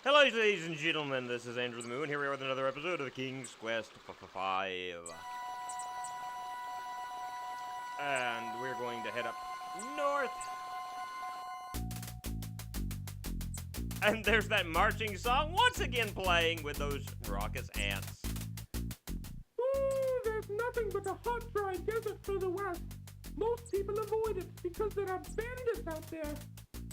Hello, ladies and gentlemen. This is Andrew the Moon. Here we are with another episode of the King's Quest 5. And we're going to head up north. And there's that marching song once again playing with those raucous ants. Ooh, there's nothing but a hot, dry desert to the west. Most people avoid it because there are bandits out there.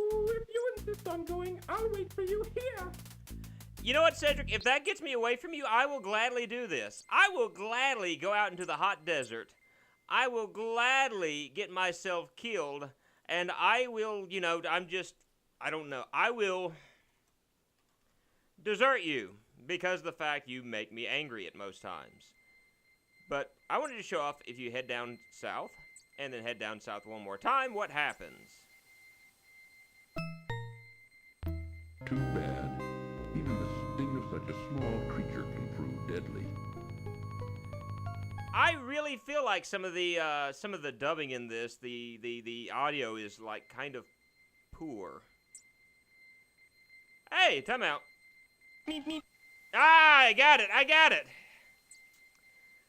Ooh, if you insist on going, I'll wait for you here. You know what, Cedric? If that gets me away from you, I will gladly do this. I will gladly go out into the hot desert. I will gladly get myself killed. And I will, I don't know. I will desert you because of the fact you make me angry at most times. But I wanted to show off if you head down south and then head down south one more time, what happens? Too bad. Even the sting of such a small creature can prove deadly. I really feel like some of the dubbing in this, the audio is like kind of poor. Hey, time out. Meep, meep. Ah, I got it.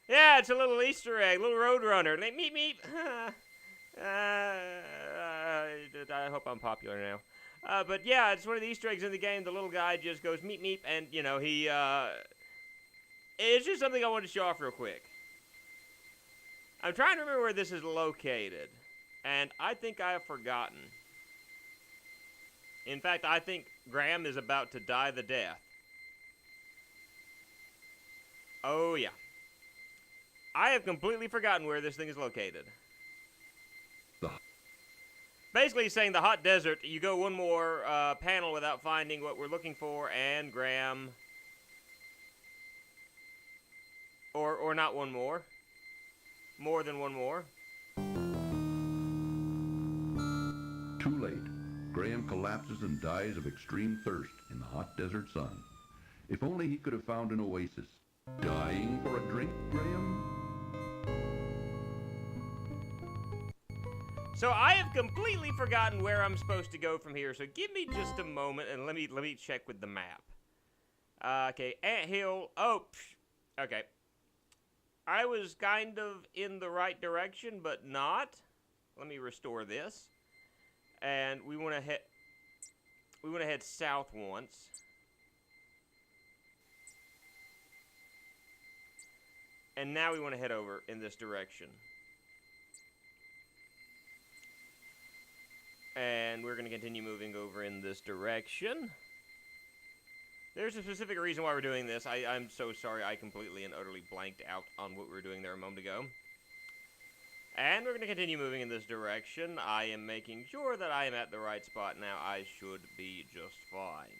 Yeah, it's a little Easter egg, little Roadrunner. Meep, meep. I hope I'm popular now. But yeah, it's one of the Easter eggs in the game. The little guy just goes meep, meep, and, it's just something I wanted to show off real quick. I'm trying to remember where this is located, and I think I have forgotten. In fact, I think Graham is about to die the death. Oh, yeah. I have completely forgotten where this thing is located. Basically saying the hot desert, you go one more panel without finding what we're looking for, and Graham... Or not one more. More than one more. Too late. Graham collapses and dies of extreme thirst in the hot desert sun. If only he could have found an oasis. Dying for a drink, Graham? So I have completely forgotten where I'm supposed to go from here. So give me just a moment and let me check with the map. Okay, anthill. Oh, okay. I was kind of in the right direction, but not. Let me restore this. And we want to head south once. And now we want to head over in this direction. And we're going to continue moving over in this direction. There's a specific reason why we're doing this. I'm so sorry I completely and utterly blanked out on what we were doing there a moment ago. And we're going to continue moving in this direction. I am making sure that I am at the right spot now. I should be just fine.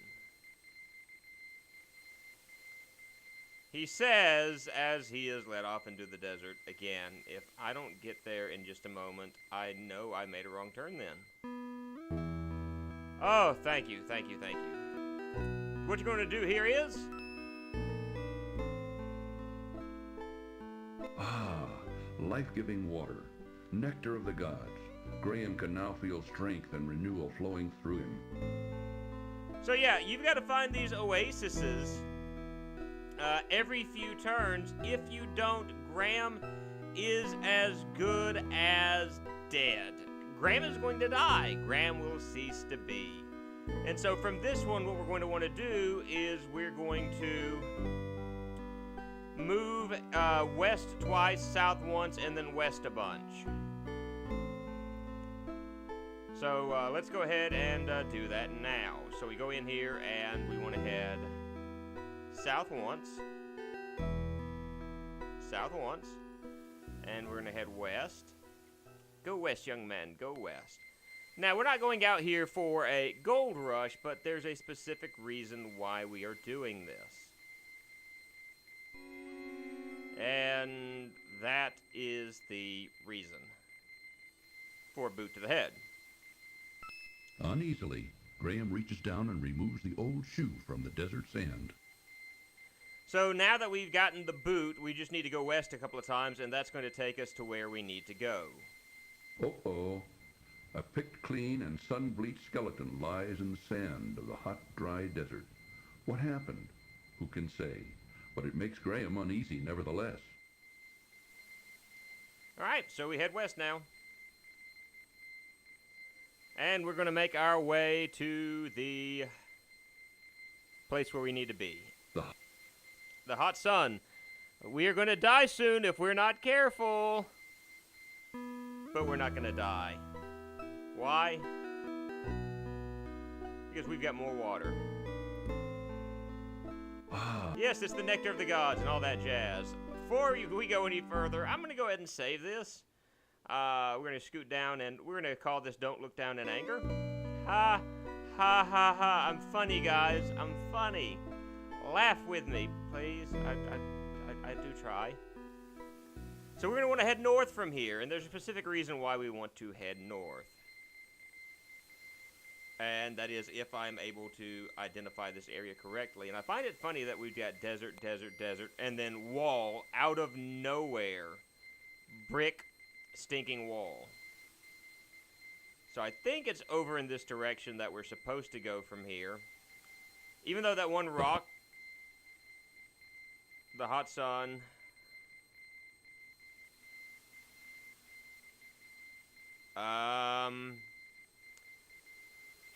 He says, as he is led off into the desert again, if I don't get there in just a moment, I know I made a wrong turn then. Oh, thank you. What you're going to do here is... Ah, life-giving water. Nectar of the gods. Graham can now feel strength and renewal flowing through him. So yeah, you've got to find these oases every few turns. If you don't, Graham is as good as dead. Graham is going to die. Graham will cease to be. And so from this one, what we're going to want to do is we're going to move west twice, south once, and then west a bunch. So let's go ahead and do that now. So we go in here and we want to head south once, and we're going to head west. Go west, young man, go west. Now, we're not going out here for a gold rush, but there's a specific reason why we are doing this. And that is the reason for a boot to the head. Uneasily, Graham reaches down and removes the old shoe from the desert sand. So now that we've gotten the boot, we just need to go west a couple of times, and that's going to take us to where we need to go. Uh-oh. A picked clean and sun-bleached skeleton lies in the sand of the hot, dry desert. What happened? Who can say? But it makes Graham uneasy nevertheless. Alright, so we head west now. And we're going to make our way to the place where we need to be. The hot sun. We are going to die soon if we're not careful. But we're not going to die. Why? Because we've got more water. Yes, it's the nectar of the gods and all that jazz. Before we go any further, I'm going to go ahead and save this. We're going to scoot down and we're going to call this Don't Look Down in Anger. Ha, ha, ha, ha. I'm funny, guys. I'm funny. Laugh with me, please. I do try. So we're going to want to head north from here, and there's a specific reason why we want to head north. And that is if I'm able to identify this area correctly. And I find it funny that we've got desert, desert, desert, and then wall out of nowhere. Brick, stinking wall. So I think it's over in this direction that we're supposed to go from here. Even though that one rock, the hot sun,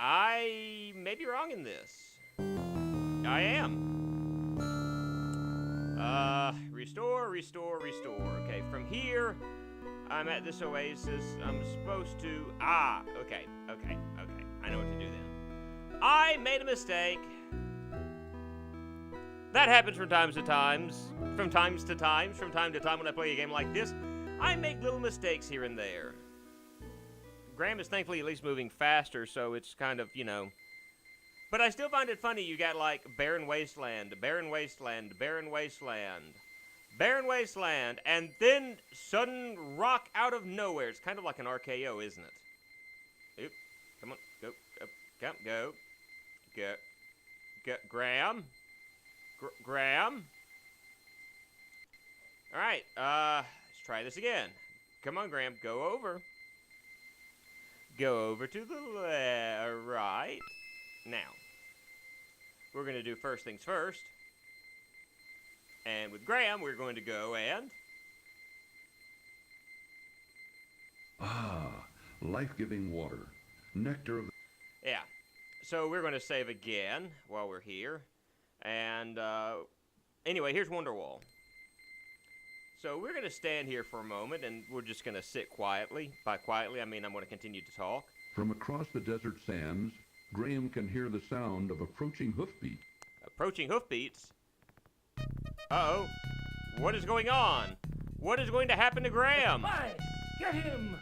I may be wrong in this. I am. Restore, restore, restore. Okay, from here, I'm at this oasis. I'm supposed to... okay. I know what to do then. I made a mistake. That happens from time to time when I play a game like this. I make little mistakes here and there. Graham is thankfully at least moving faster, so it's kind of, you know. But I still find it funny. You got like barren wasteland, barren wasteland, barren wasteland, barren wasteland, and then sudden rock out of nowhere. It's kind of like an RKO, isn't it? Oop, come on, go, Graham. Graham. All right, let's try this again. Come on, Graham, go over. Go over to the right. Now, we're going to do first things first. And with Graham, we're going to go and... Life-giving water. Nectar of the... Yeah. So we're going to save again while we're here. And, anyway, here's Wonderwall. So we're going to stand here for a moment, and we're just going to sit quietly. By quietly, I mean I'm going to continue to talk. From across the desert sands, Graham can hear the sound of approaching hoofbeats. Approaching hoofbeats? Uh-oh. What is going on? What is going to happen to Graham? Hey, get him!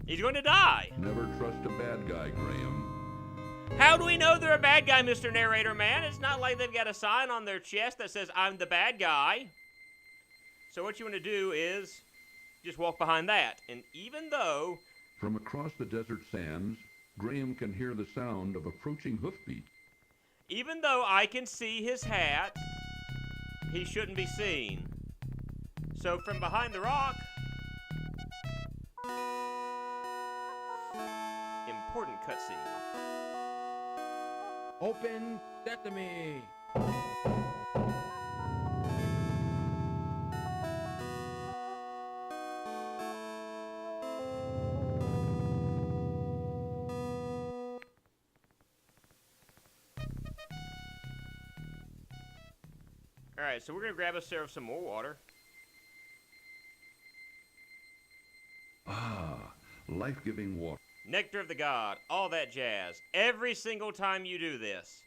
He's going to die. Never trust a bad guy, Graham. How do we know they're a bad guy, Mr. Narrator Man? It's not like they've got a sign on their chest that says, I'm the bad guy. So what you want to do is just walk behind that. And even though... From across the desert sands, Graham can hear the sound of approaching hoofbeats. Even though I can see his hat, he shouldn't be seen. So from behind the rock... Important cutscene. Open sesame! Alright, so we're going to grab us some more water. Life-giving water. Nectar of the god, all that jazz. Every single time you do this,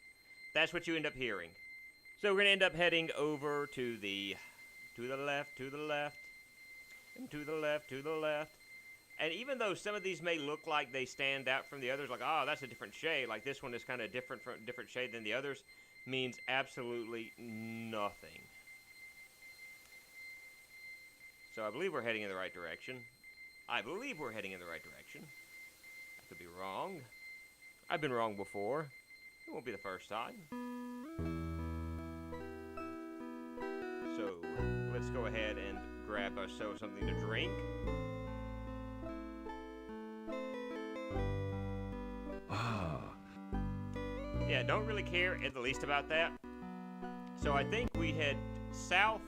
that's what you end up hearing. So we're going to end up heading over to the left, and to the left. And even though some of these may look like they stand out from the others, like, oh, that's a different shade, like this one is kind of different shade than the others, means absolutely nothing. So I believe we're heading in the right direction. I could be wrong. I've been wrong before. It won't be the first time. So let's go ahead and grab ourselves something to drink. Yeah, don't really care at the least about that. So I think we head south.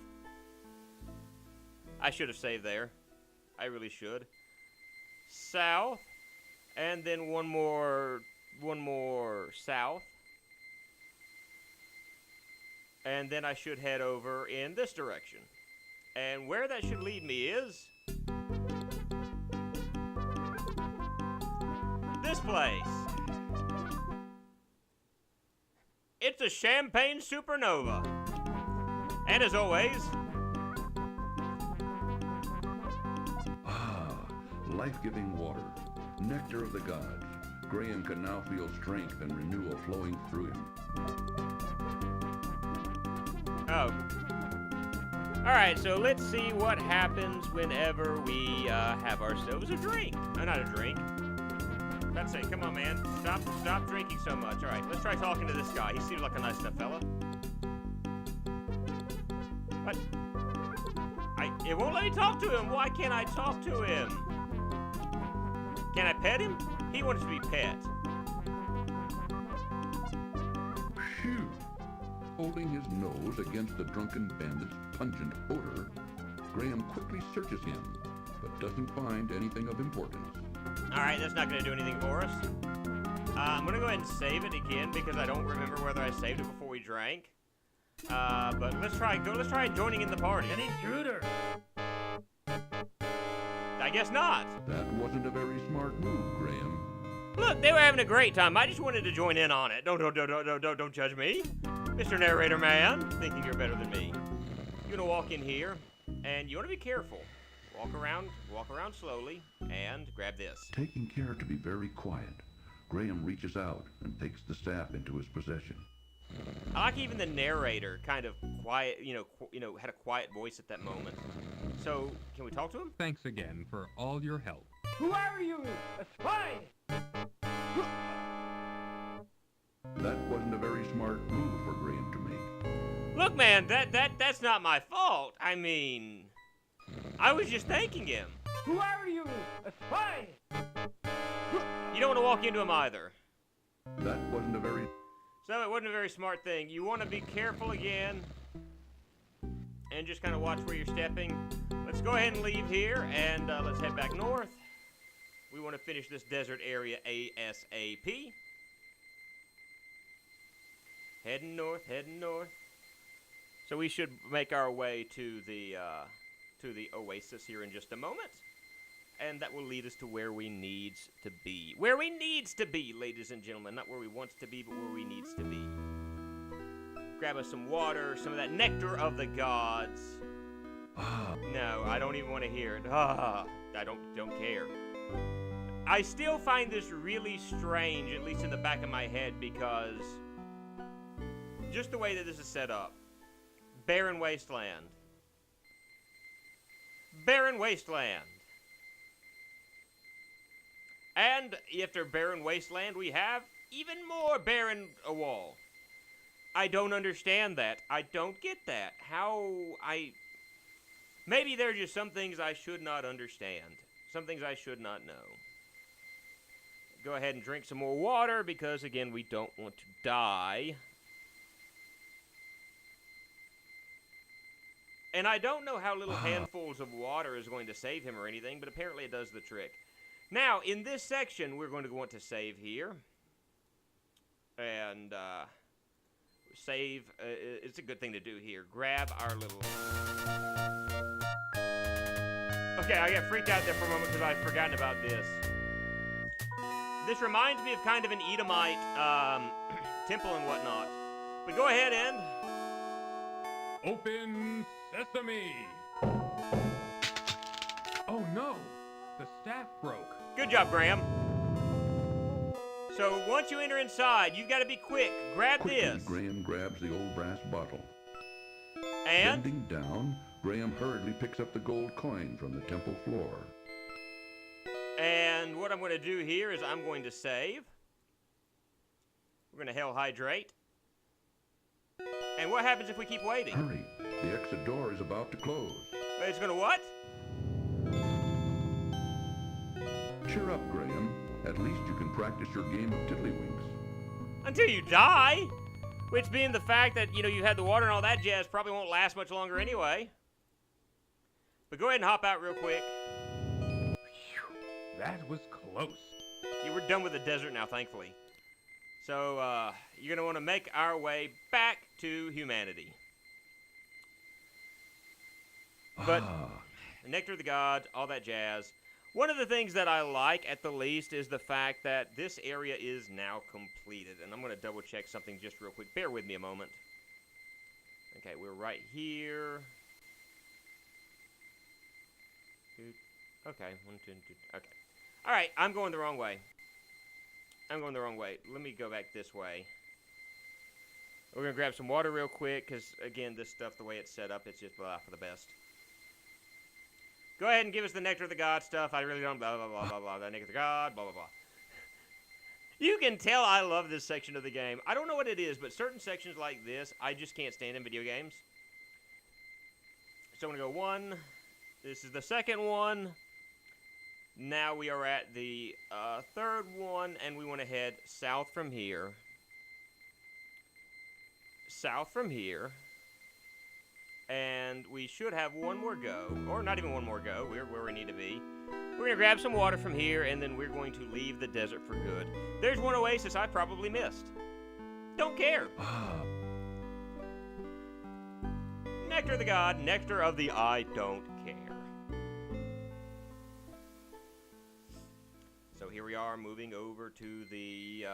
I should have saved there. I really should. South, and then one more south. And then I should head over in this direction. And where that should lead me is this place. It's a champagne supernova. And as always, life-giving water, nectar of the gods. Graham can now feel strength and renewal flowing through him. oh. Alright, so let's see what happens whenever we have ourselves a drink. Not a drink. I'd say, come on, man. Stop drinking so much. Alright, let's try talking to this guy. He seems like a nice enough fella. What? It won't let me talk to him. Why can't I talk to him? Can I pet him? He wants to be pet. Phew! Holding his nose against the drunken bandit's pungent odor, Graham quickly searches him, but doesn't find anything of importance. Alright, that's not going to do anything for us. I'm going to go ahead and save it again because I don't remember whether I saved it before we drank. But let's try joining in the party. An intruder! I guess not. That wasn't a very smart move, Graham. Look, they were having a great time. I just wanted to join in on it. Don't judge me. Mr. Narrator Man, thinking you're better than me. You're gonna walk in here, and you wanna be careful. Walk around slowly, and grab this. Taking care to be very quiet, Graham reaches out and takes the staff into his possession. I like even the narrator kind of quiet, had a quiet voice at that moment. So, can we talk to him? Thanks again for all your help. Who are you? A spy! That wasn't a very smart move for Graham to make. Look, man, that's not my fault. I mean, I was just thanking him. Who are you? A spy! You don't want to walk into him either. That wasn't a very... So it wasn't a very smart thing. You want to be careful again and just kind of watch where you're stepping. Let's go ahead and leave here and let's head back north. We want to finish this desert area ASAP. Heading north. So we should make our way to the oasis here in just a moment. And that will lead us to where we needs to be. Where we needs to be, ladies and gentlemen. Not where we wants to be, but where we needs to be. Grab us some water, some of that nectar of the gods. No, I don't even want to hear it. I don't care. I still find this really strange, at least in the back of my head, because just the way that this is set up. Barren wasteland. Barren wasteland. And after barren wasteland, we have even more barren wall. I don't understand that. I don't get that. Maybe there are just some things I should not understand. Some things I should not know. Go ahead and drink some more water because, again, we don't want to die. And I don't know how little handfuls of water is going to save him or anything, but apparently it does the trick. Now, in this section, we're going to want to save here. And, save, it's a good thing to do here. Grab our little... Okay, I got freaked out there for a moment because I'd forgotten about this. This reminds me of kind of an Edomite, temple and whatnot. But go ahead and... Open sesame! Oh no! The staff broke. Good job, Graham. So once you enter inside, you've got to be quick. Grab Quickly, this. Graham grabs the old brass bottle. And? Bending down, Graham hurriedly picks up the gold coin from the temple floor. And what I'm going to do here is I'm going to save. We're going to hell hydrate. And what happens if we keep waiting? Hurry, the exit door is about to close. It's going to what? Cheer up, Graham. At least you can practice your game of tiddlywinks. Until you die. Which being the fact that, you know, you had the water and all that jazz probably won't last much longer anyway. But go ahead and hop out real quick. That was close. Yeah, we're done with the desert now, thankfully. So, you're going to want to make our way back to humanity. But, nectar of the gods, all that jazz. One of the things that I like, at the least, is the fact that this area is now completed. And I'm going to double check something just real quick. Bear with me a moment. Okay, we're right here. Okay, 1, 2, 2. Okay. All right, I'm going the wrong way. I'm going the wrong way. Let me go back this way. We're going to grab some water real quick, because, again, this stuff, the way it's set up, it's just blah for the best. Go ahead and give us the nectar of the god stuff. I really don't blah, blah, blah, blah, blah. The nectar of the god, blah, blah, blah. You can tell I love this section of the game. I don't know what it is, but certain sections like this, I just can't stand in video games. So I'm going to go 1. This is the second one. Now we are at the third one, and we want to head south from here. South from here. And we should have one more go, or not even one more go. We're where we need to be. We're going to grab some water from here, and then we're going to leave the desert for good. There's one oasis I probably missed. Don't care. Nectar of the god, nectar of the I don't care. So here we are moving over to the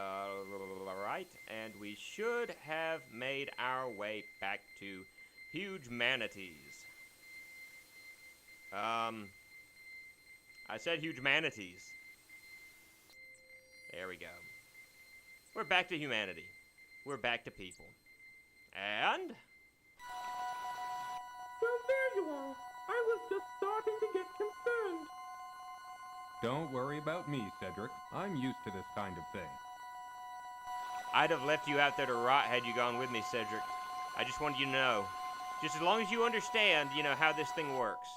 right, and we should have made our way back to huge manatees. I said huge manatees. There we go. We're back to humanity. We're back to people. And? Well, there you are. I was just starting to get concerned. Don't worry about me, Cedric. I'm used to this kind of thing. I'd have left you out there to rot had you gone with me, Cedric. I just wanted you to know. Just as long as you understand, you know, how this thing works.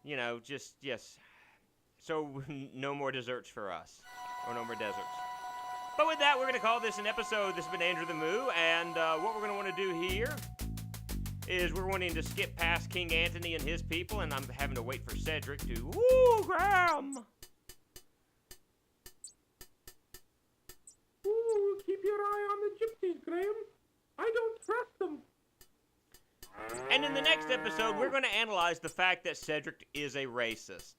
You know, just, yes. So, no more desserts for us. Or no more deserts. But with that, we're going to call this an episode. This has been Andrew the Moo, and what we're going to want to do here is we're wanting to skip past King Antony and his people, and I'm having to wait for Cedric to... Woo, Graham! Ooh, keep your eye on the gypsies, Graham. I don't trust them. And in the next episode, we're going to analyze the fact that Cedric is a racist.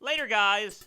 Later, guys!